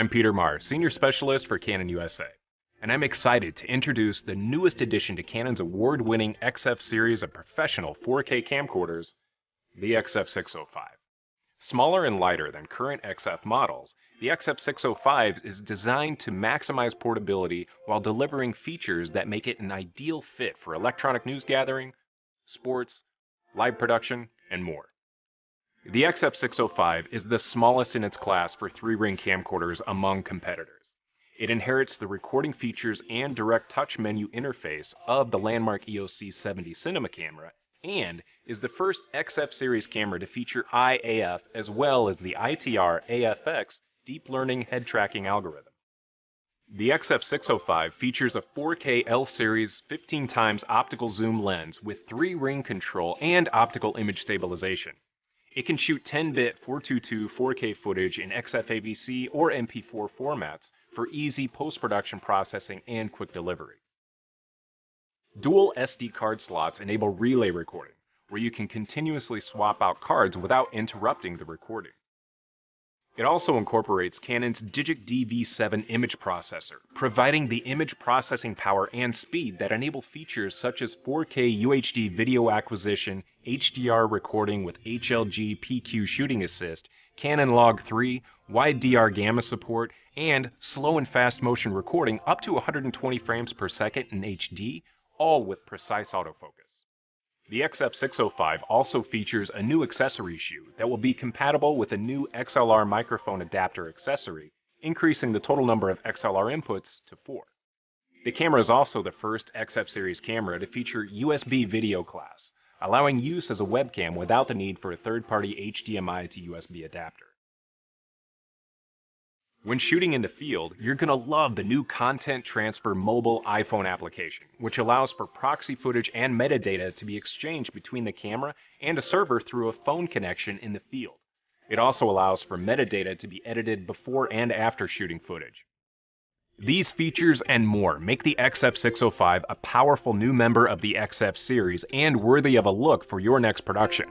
I'm Peter Marr, Senior Specialist for Canon USA, and I'm excited to introduce the newest addition to Canon's award-winning XF series of professional 4K camcorders, the XF605. Smaller and lighter than current XF models, the XF605 is designed to maximize portability while delivering features that make it an ideal fit for electronic news gathering, sports, live production, and more. The XF605 is the smallest in its class for 3-ring camcorders among competitors. It inherits the recording features and direct touch menu interface of the landmark EOS C70 cinema camera, and is the first XF series camera to feature IAF as well as the ITR AFX deep learning head tracking algorithm. The XF605 features a 4K L series 15x optical zoom lens with 3-ring control and optical image stabilization. It can shoot 10-bit 422 4K footage in XFAVC or MP4 formats for easy post-production processing and quick delivery. Dual SD card slots enable relay recording, where you can continuously swap out cards without interrupting the recording. It also incorporates Canon's Digic DV7 image processor, providing the image processing power and speed that enable features such as 4K UHD video acquisition, HDR recording with HLG PQ shooting assist, Canon Log 3, wide DR gamma support, and slow and fast motion recording up to 120 frames per second in HD, all with precise autofocus. The XF605 also features a new accessory shoe that will be compatible with a new XLR microphone adapter accessory, increasing the total number of XLR inputs to 4. The camera is also the first XF series camera to feature USB video class, allowing use as a webcam without the need for a third-party HDMI to USB adapter. When shooting in the field, you're going to love the new Content Transfer mobile iPhone application, which allows for proxy footage and metadata to be exchanged between the camera and a server through a phone connection in the field. It also allows for metadata to be edited before and after shooting footage. These features and more make the XF605 a powerful new member of the XF series and worthy of a look for your next production.